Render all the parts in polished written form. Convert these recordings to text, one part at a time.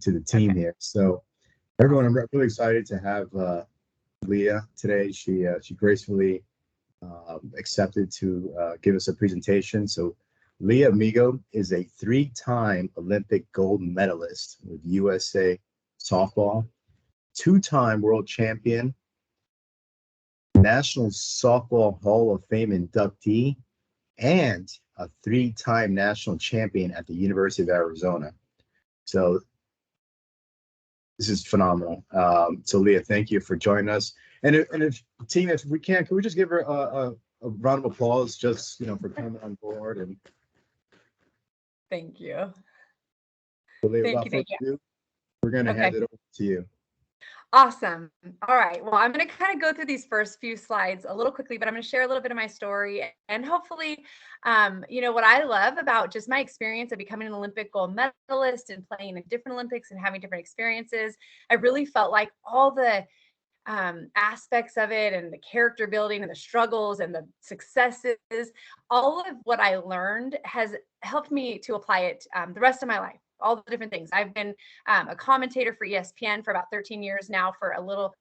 to the team here. So everyone, I'm really excited to have Leah today. She gracefully accepted to give us a presentation. So Leah Amico is a three-time Olympic gold medalist with USA softball, two-time world champion, National Softball Hall of Fame inductee, and a three-time national champion at the University of Arizona. So this is phenomenal. So Leah, thank you for joining us. And if team, if we can we just give her a round of applause just for coming on board? And thank you. So Leah, without further ado, we're going to hand it over to you. Awesome. All right. Well, I'm going to kind of go through these first few slides a little quickly, but I'm going to share a little bit of my story and hopefully, what I love about just my experience of becoming an Olympic gold medalist and playing in different Olympics and having different experiences. I really felt like all the aspects of it and the character building and the struggles and the successes, all of what I learned has helped me to apply it the rest of my life. All the different things. I've been a commentator for ESPN for about 13 years now for a little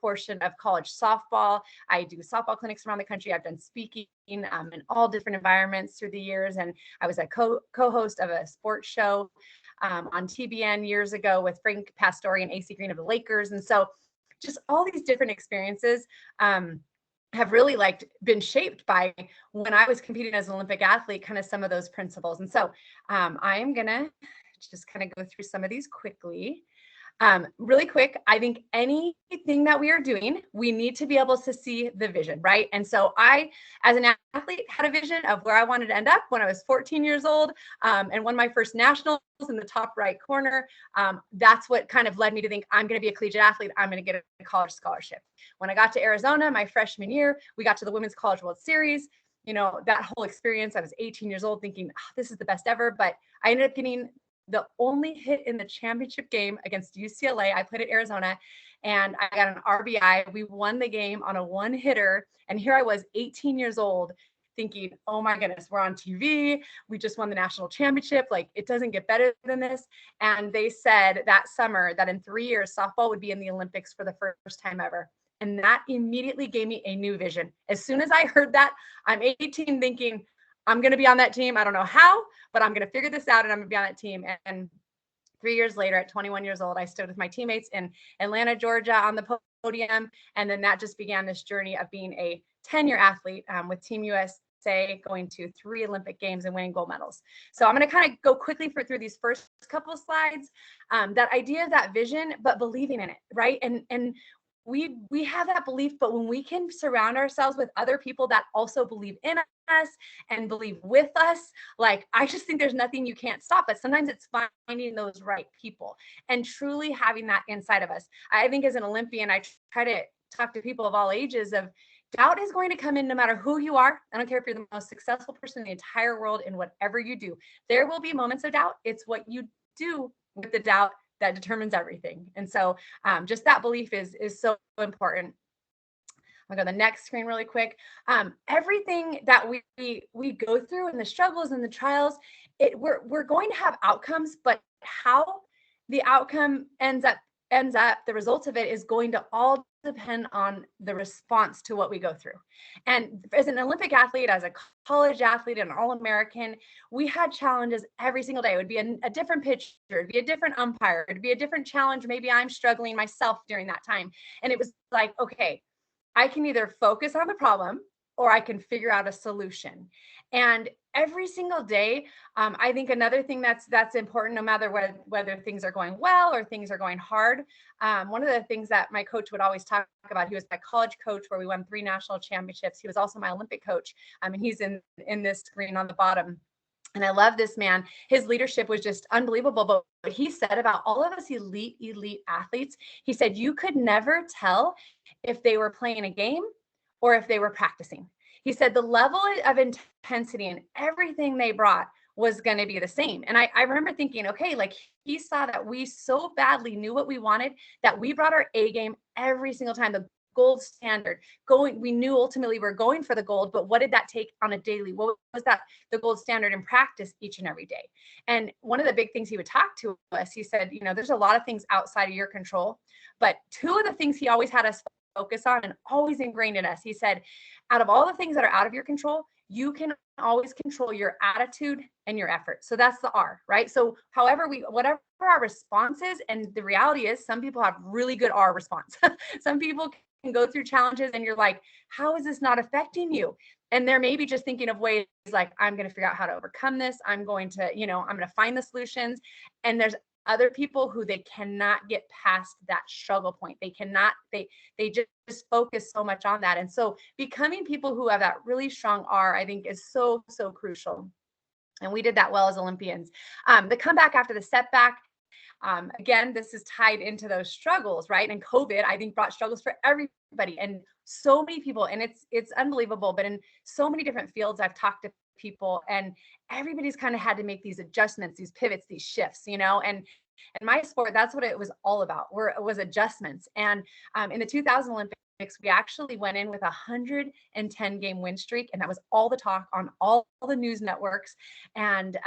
portion of college softball. I do softball clinics around the country. I've done speaking in all different environments through the years. And I was a co-host of a sports show on TBN years ago with Frank Pastore and AC Green of the Lakers. And so just all these different experiences have really been shaped by when I was competing as an Olympic athlete, kind of some of those principles. And so I am going to just kind of go through some of these quickly. Really quick, I think anything that we are doing, we need to be able to see the vision, right? And so I, as an athlete, had a vision of where I wanted to end up when I was 14 years old and won my first nationals in the top right corner. That's what kind of led me to think I'm going to be a collegiate athlete. I'm going to get a college scholarship. When I got to Arizona, my freshman year, we got to the Women's College World Series. That whole experience, I was 18 years old thinking, this is the best ever. But I ended up getting the only hit in the championship game against UCLA. I played at Arizona and I got an RBI. We won the game on a one hitter. And here I was 18 years old thinking, oh my goodness, we're on TV. We just won the national championship. It doesn't get better than this. And they said that summer that in 3 years, softball would be in the Olympics for the first time ever. And that immediately gave me a new vision. As soon as I heard that, I'm 18 thinking, I'm going to be on that team. I don't know how, but I'm going to figure this out and I'm going to be on that team. And 3 years later, at 21 years old, I stood with my teammates in Atlanta, Georgia on the podium. And then that just began this journey of being a 10-year athlete with Team USA, going to 3 Olympic Games and winning gold medals. So I'm going to kind of go quickly through these first couple of slides, that idea of that vision, but believing in it, right? And we have that belief, but when we can surround ourselves with other people that also believe in us and believe with us, I just think there's nothing you can't stop. But sometimes it's finding those right people and truly having that inside of us. I think as an Olympian, I try to talk to people of all ages of doubt is going to come in no matter who you are. I don't care if you're the most successful person in the entire world in whatever you do. There will be moments of doubt. It's what you do with the doubt that determines everything. And so just that belief is so important. I'm gonna go to the next screen really quick. Everything that we go through and the struggles and the trials, we're going to have outcomes, but how the outcome ends up, the results of it is going to all depend on the response to what we go through. And as an Olympic athlete, as a college athlete, an All-American, we had challenges every single day. It would be a different pitcher, it'd be a different umpire, it'd be a different challenge. Maybe I'm struggling myself during that time. And it was like, okay, I can either focus on the problem or I can figure out a solution. And every single day, I think another thing that's important, no matter whether things are going well or things are going hard. One of the things that my coach would always talk about, he was my college coach where we won 3 national championships. He was also my Olympic coach. And he's in this screen on the bottom. And I love this man. His leadership was just unbelievable. But what he said about all of us elite athletes, he said, you could never tell if they were playing a game or if they were practicing. He said the level of intensity and everything they brought was going to be the same. And I remember thinking, okay, he saw that we so badly knew what we wanted that we brought our A game every single time. The gold standard. We knew ultimately we're going for the gold, but what did that take on a daily? What was that the gold standard in practice each and every day? And one of the big things he would talk to us, he said, there's a lot of things outside of your control, but two of the things he always had us focus on and always ingrained in us, he said, out of all the things that are out of your control, you can always control your attitude and your effort. So that's the R, right? So whatever our response is, and the reality is some people have really good R response. Some people can go through challenges and you're like, how is this not affecting you? And they're maybe just thinking of ways like, I'm going to figure out how to overcome this. I'm going to, I'm going to find the solutions. And there's other people who they cannot get past that struggle point. They cannot, they just focus so much on that. And so becoming people who have that really strong R, I think is so, so crucial. And we did that well as Olympians. The comeback after the setback, again, this is tied into those struggles, right? And COVID, I think, brought struggles for everybody and so many people. And it's unbelievable. But in so many different fields, I've talked to people and everybody's kind of had to make these adjustments, these pivots, these shifts, and in my sport, that's what it was all about. It was adjustments. And in the 2000 Olympics, we actually went in with a 110 game win streak, and that was all the talk on all the news networks. And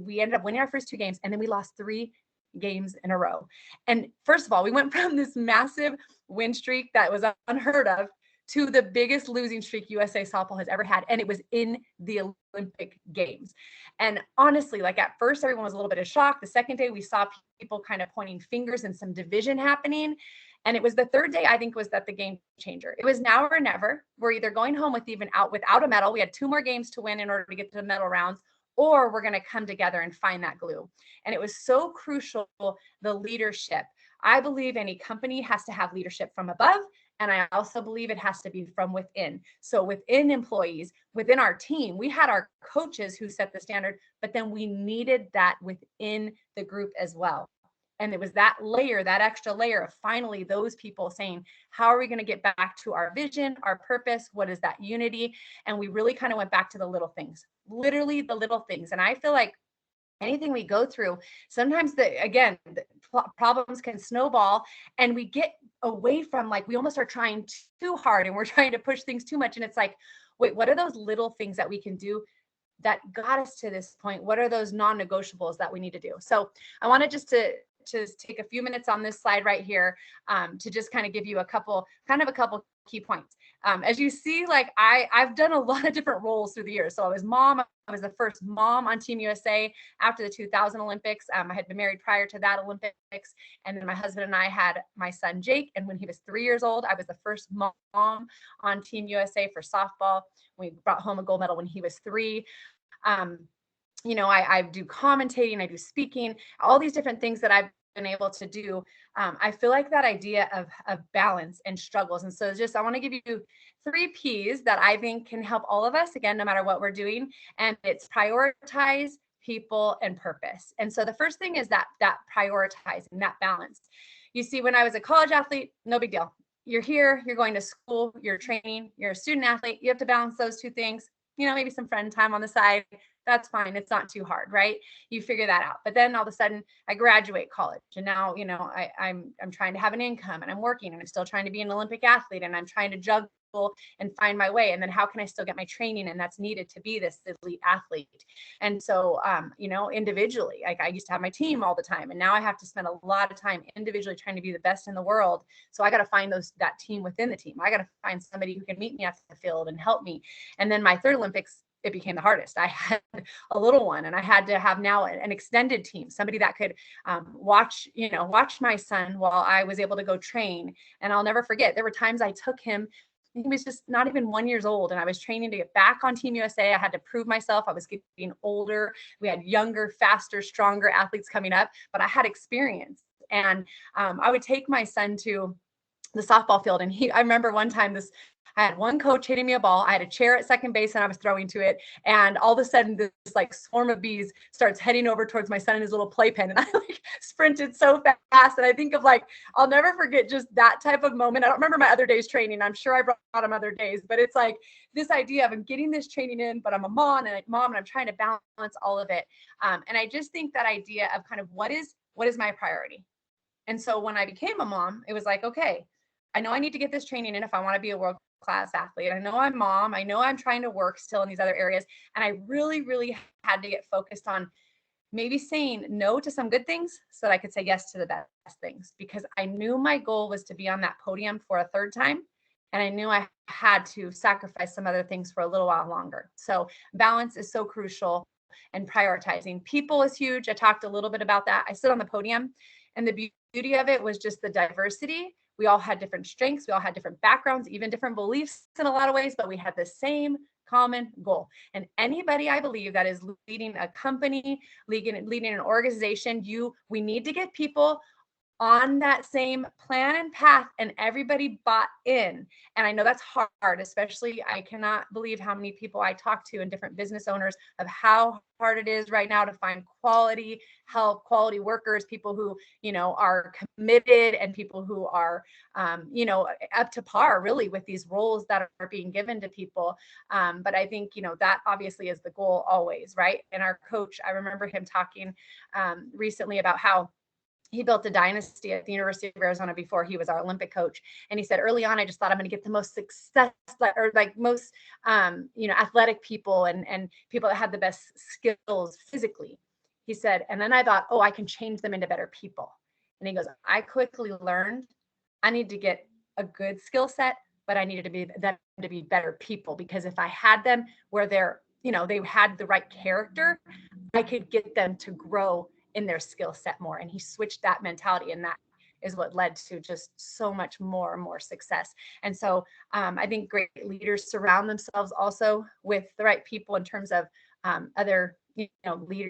we ended up winning our first two games, and then we lost 3 games in a row. And first of all, we went from this massive win streak that was unheard of to the biggest losing streak USA softball has ever had. And it was in the Olympic Games. And honestly, like at first, everyone was a little bit of shock. The second day, we saw people kind of pointing fingers and some division happening. And it was the third day, I think, was that the game changer. It was now or never. We're either going home without a medal. We had 2 more games to win in order to get to the medal rounds, or we're going to come together and find that glue. And it was so crucial, the leadership. I believe any company has to have leadership from above. And I also believe it has to be from within. So within employees, within our team, we had our coaches who set the standard, but then we needed that within the group as well. And it was that layer, that extra layer of finally those people saying, how are we going to get back to our vision, our purpose? What is that unity? And we really kind of went back to the little things, literally the little things. And I feel like anything we go through, sometimes the problems can snowball and we get away from, like, we almost are trying too hard and we're trying to push things too much. And it's like, wait, what are those little things that we can do that got us to this point? What are those non-negotiables that we need to do? So I wanted just to take a few minutes on this slide right here to just kind of give you a couple key points. As you see, like I've done a lot of different roles through the years. So I was mom. I was the first mom on Team USA after the 2000 Olympics. I had been married prior to that Olympics. And then my husband and I had my son, Jake. And when he was 3 years old, I was the first mom on Team USA for softball. We brought home a gold medal when he was 3. I do commentating, I do speaking, all these different things that I've been able to do. I feel like that idea of balance and struggles. And so I want to give you 3 P's that I think can help all of us, again, no matter what we're doing. And it's prioritize, people, and purpose. And so the first thing is that prioritizing, that balance. You see, when I was a college athlete, no big deal. You're here, you're going to school, you're training, you're a student athlete. You have to balance those 2 things, maybe some friend time on the side. That's fine. It's not too hard, right? You figure that out. But then all of a sudden I graduate college and now, I'm trying to have an income and I'm working and I'm still trying to be an Olympic athlete and I'm trying to juggle and find my way. And then how can I still get my training? And that's needed to be this elite athlete. And so, individually, like I used to have my team all the time. And now I have to spend a lot of time individually trying to be the best in the world. So I got to find that team within the team. I got to find somebody who can meet me at the field and help me. And then my third Olympics, it became the hardest. I had a little one and I had to have now an extended team, somebody that could watch my son while I was able to go train. And I'll never forget, there were times I took him, he was just not even 1 year old. And I was training to get back on Team USA. I had to prove myself. I was getting older. We had younger, faster, stronger athletes coming up, but I had experience. And I would take my son to the softball field. And I remember one time I had one coach hitting me a ball. I had a chair at second base and I was throwing to it. And all of a sudden this like swarm of bees starts heading over towards my son in his little playpen. And I like sprinted so fast. And I think of I'll never forget just that type of moment. I don't remember my other days training. I'm sure I brought him other days, but it's like this idea of I'm getting this training in, but I'm a mom and I'm trying to balance all of it. And I just think that idea of kind of what is my priority? And so when I became a mom, it was like, okay, I know I need to get this training in if I want to be a world-class athlete. I know I'm mom. I know I'm trying to work still in these other areas. And I really, really had to get focused on maybe saying no to some good things so that I could say yes to the best things, because I knew my goal was to be on that podium for a third time. And I knew I had to sacrifice some other things for a little while longer. So balance is so crucial, and prioritizing people is huge. I talked a little bit about that. I stood on the podium, and the beauty of it was just the diversity. We all had different strengths. We all had different backgrounds, even different beliefs in a lot of ways, but we had the same common goal. And anybody, I believe, that is leading a company, leading an organization, we need to get people on that same plan and path, and everybody bought in. And I know that's hard, especially I cannot believe how many people I talk to and different business owners of how hard it is right now to find quality help, quality workers, people who, are committed, and people who are, up to par really with these roles that are being given to people. But I think, that obviously is the goal always, right? And our coach, I remember him talking recently about how he built a dynasty at the University of Arizona before he was our Olympic coach. And he said, early on, I just thought I'm going to get the most success, or like most, athletic people, and people that had the best skills physically. He said, and then I thought, oh, I can change them into better people. And he goes, I quickly learned I need to get a good skill set, but I needed them to be better people, because if I had them where they had the right character, I could get them to grow in their skill set more. And he switched that mentality, and that is what led to just so much more and more success. And so I think great leaders surround themselves also with the right people in terms of other,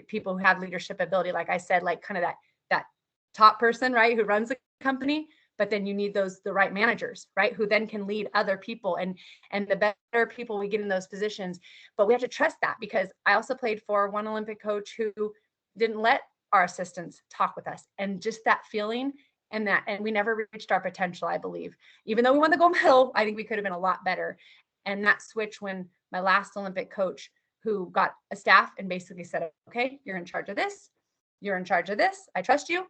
people who have leadership ability. Like I said, like kind of that top person, right, who runs the company. But then you need the right managers, right, who then can lead other people, and the better people we get in those positions. But we have to trust that, because I also played for one Olympic coach who didn't let our assistants talk with us, and just that feeling, and we never reached our potential. I believe, even though we won the gold medal, I think we could have been a lot better. And that switch when my last Olympic coach, who got a staff and basically said, okay, you're in charge of this, you're in charge of this, I trust you.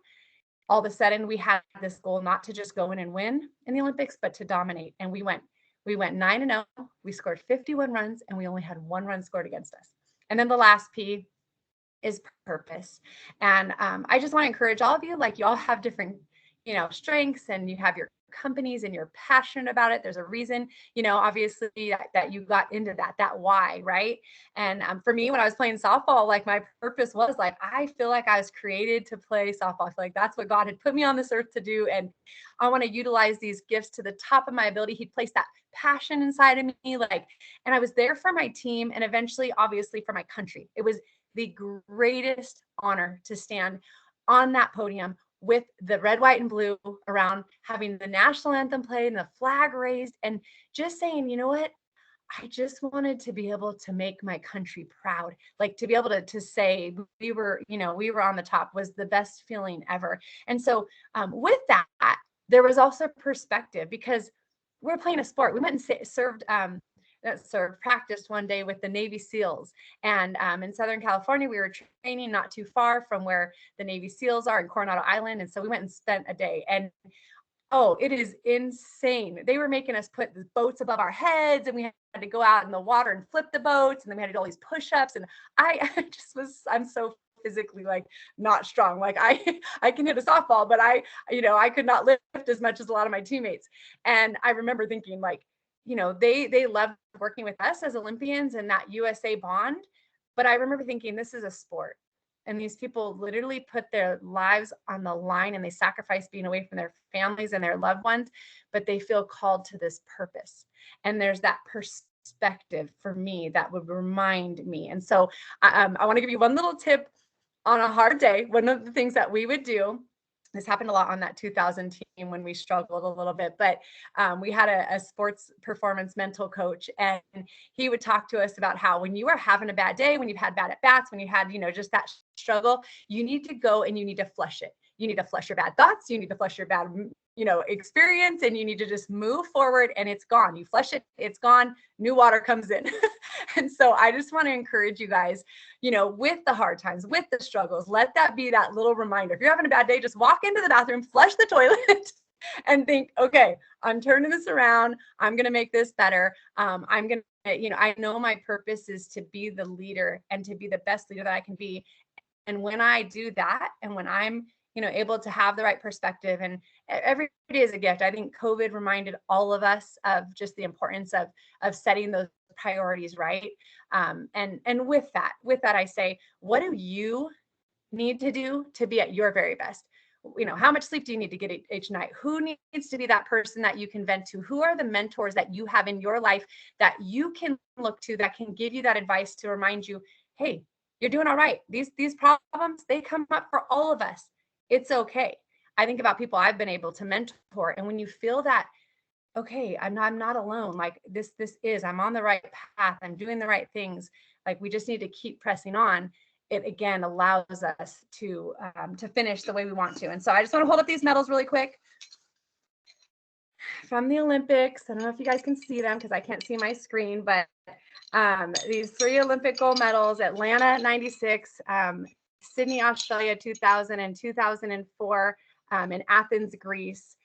All of a sudden we had this goal not to just go in and win in the Olympics, but to dominate. And we went 9-0. We scored 51 runs, and we only had 1 run scored against us. And then the last P is purpose. And I just want to encourage all of you, like, you all have different, strengths, and you have your companies, and you're passionate about it. There's a reason, obviously that you got into that why, right? And for me, when I was playing softball, like, my purpose was like, I feel like I was created to play softball. I feel like that's what God had put me on this earth to do. And I want to utilize these gifts to the top of my ability. He placed that passion inside of me, and I was there for my team, and eventually, obviously, for my country. It was the greatest honor to stand on that podium with the red, white, and blue around, having the national anthem played and the flag raised, and just saying, you know what? I just wanted to be able to make my country proud, like to be able to say we were on the top, was the best feeling ever. And so with that, there was also perspective, because we're playing a sport. We went and practiced one day with the Navy SEALs. And in Southern California, we were training not too far from where the Navy SEALs are in Coronado Island. And so we went and spent a day. And oh, it is insane. They were making us put the boats above our heads, and we had to go out in the water and flip the boats. And then we had to do all these push-ups. And I'm so physically not strong. I can hit a softball, but I could not lift as much as a lot of my teammates. And I remember thinking, they loved working with us as Olympians and that USA bond. But I remember thinking, this is a sport. And these people literally put their lives on the line, and they sacrifice being away from their families and their loved ones, but they feel called to this purpose. And there's that perspective for me that would remind me. And so I want to give you one little tip on a hard day. One of the things that we would do, this happened a lot on that 2000 team when we struggled a little bit, but we had a sports performance mental coach, and he would talk to us about how when you are having a bad day, when you've had bad at bats, when you had, just that struggle, you need to go and you need to flush it. You need to flush your bad thoughts. You need to flush your bad, experience, and you need to just move forward, and it's gone. You flush it, it's gone, new water comes in. And so I just want to encourage you guys, with the hard times, with the struggles, let that be that little reminder. If you're having a bad day, just walk into the bathroom, flush the toilet, and think, okay, I'm turning this around. I'm going to make this better. I'm going to, I know my purpose is to be the leader and to be the best leader that I can be. And when I do that, and when I'm, able to have the right perspective, and every day is a gift. I think COVID reminded all of us of just the importance of setting those priorities right. And with that, I say, what do you need to do to be at your very best? How much sleep do you need to get each night? Who needs to be that person that you can vent to? Who are the mentors that you have in your life that you can look to, that can give you that advice to remind you, hey, you're doing all right. These problems, they come up for all of us. It's okay. I think about people I've been able to mentor, and when you feel that, okay, I'm not alone. Like I'm on the right path. I'm doing the right things. Like, we just need to keep pressing on. It again allows us to finish the way we want to. And so I just want to hold up these medals really quick from the Olympics. I don't know if you guys can see them because I can't see my screen, but these 3 Olympic gold medals: Atlanta 96, Sydney, Australia 2000, and 2004 in Athens, Greece.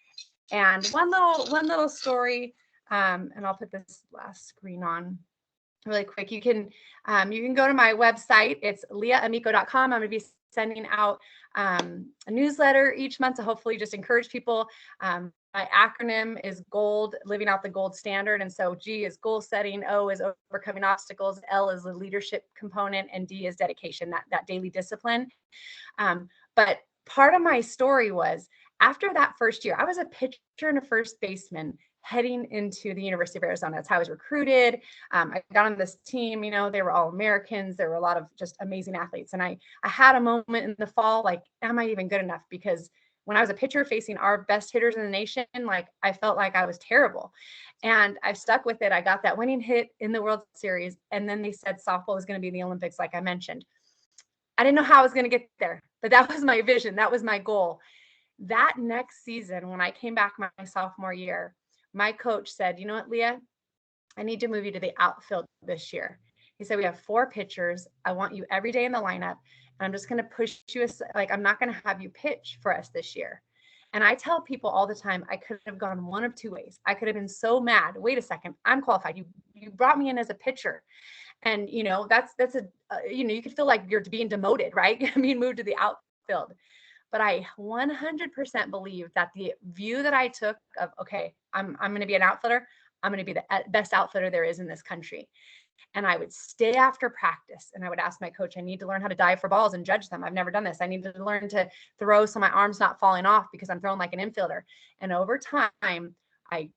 And one little story, and I'll put this last screen on really quick. You can go to my website. It's leahamico.com. I'm going to be sending out a newsletter each month to hopefully just encourage people. My acronym is GOLD, living out the gold standard. And so G is goal setting, O is overcoming obstacles, L is the leadership component, and D is dedication, that daily discipline. But part of my story was, after that first year, I was a pitcher and a first baseman heading into the University of Arizona. That's how I was recruited. I got on this team, they were all Americans. There were a lot of just amazing athletes. And I had a moment in the fall, like, am I even good enough? Because when I was a pitcher facing our best hitters in the nation, like, I felt like I was terrible. And I've stuck with it. I got that winning hit in the World Series. And then they said softball was going to be in the Olympics, like I mentioned. I didn't know how I was going to get there, but that was my vision. That was my goal. That next season, when I came back my sophomore year, my coach said, you know what, Leah, I need to move you to the outfield this year. He said, we have 4 pitchers. I want you every day in the lineup. And I'm just going to push you. Like, I'm not going to have you pitch for us this year. And I tell people all the time, I could have gone one of 2 ways. I could have been so mad. Wait a second, I'm qualified. You brought me in as a pitcher. And, that's you could feel like you're being demoted, right? Being moved to the outfield. But I 100% believe that the view that I took of, okay, I'm going to be an outfielder. I'm going to be the best outfielder there is in this country. And I would stay after practice and I would ask my coach, I need to learn how to dive for balls and judge them. I've never done this. I need to learn to throw so my arm's not falling off because I'm throwing like an infielder. And over time, I,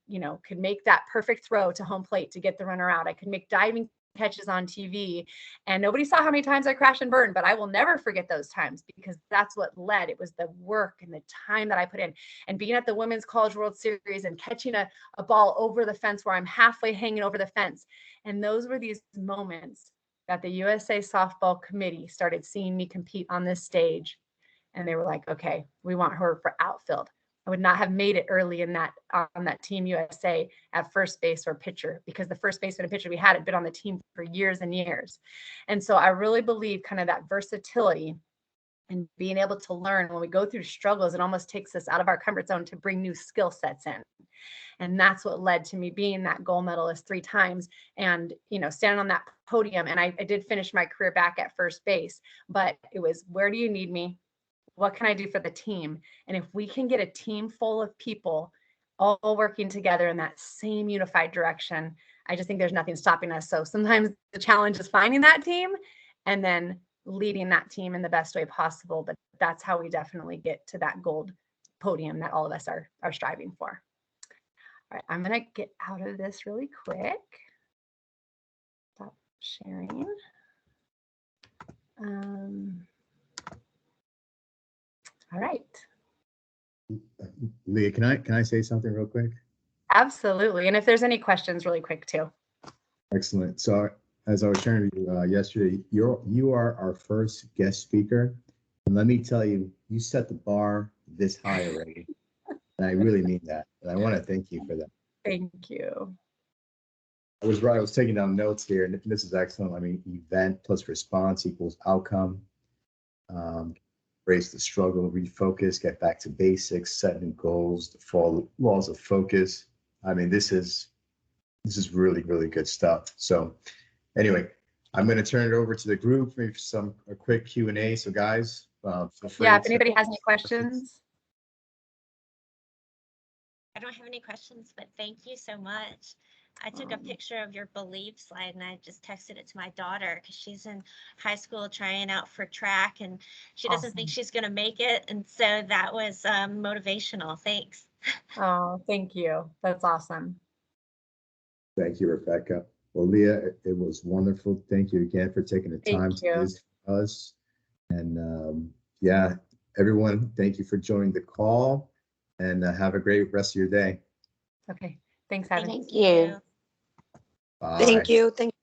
could make that perfect throw to home plate to get the runner out. I could make diving catches on TV, and nobody saw how many times I crashed and burned, but I will never forget those times because that's what led. It was the work and the time that I put in, and being at the Women's College World Series and catching a ball over the fence where I'm halfway hanging over the fence. And those were these moments that the USA Softball Committee started seeing me compete on this stage. And they were like, okay, we want her for outfield. I would not have made it early in that on that Team USA at first base or pitcher, because the first baseman and pitcher we had been on the team for years and years. And so I really believe kind of that versatility and being able to learn when we go through struggles, it almost takes us out of our comfort zone to bring new skill sets in. And that's what led to me being that gold medalist 3 times and, standing on that podium. And I did finish my career back at first base, but it was, where do you need me? What can I do for the team? And if we can get a team full of people all working together in that same unified direction, I just think there's nothing stopping us. So sometimes the challenge is finding that team and then leading that team in the best way possible. But that's how we definitely get to that gold podium that all of us are striving for. All right, I'm going to get out of this really quick. Stop sharing. All right. Leah, can I say something real quick? Absolutely. And if there's any questions, really quick too. Excellent. So as I was sharing with you yesterday, you are our first guest speaker. And let me tell you, you set the bar this high already. And I really mean that. And I want to thank you for that. Thank you. I was taking down notes here, and this is excellent. I mean, event plus response equals outcome. embrace the struggle, refocus, get back to basics, set new goals, the four laws of focus. I mean, this is really, really good stuff. So anyway, I'm going to turn it over to the group for a quick Q&A. So guys, feel free Yeah, if to anybody has any questions. I don't have any questions, but thank you so much. I took a picture of your believe slide and I just texted it to my daughter because she's in high school trying out for track and she doesn't think she's going to make it. And so that was motivational. Thanks. Oh, thank you. That's awesome. Thank you, Rebecca. Well, Leah, it was wonderful. Thank you again for taking the time to visit us. And yeah, everyone, thank you for joining the call and have a great rest of your day. Okay. Thanks, Evan. Thank you. Bye. Thank you. Thank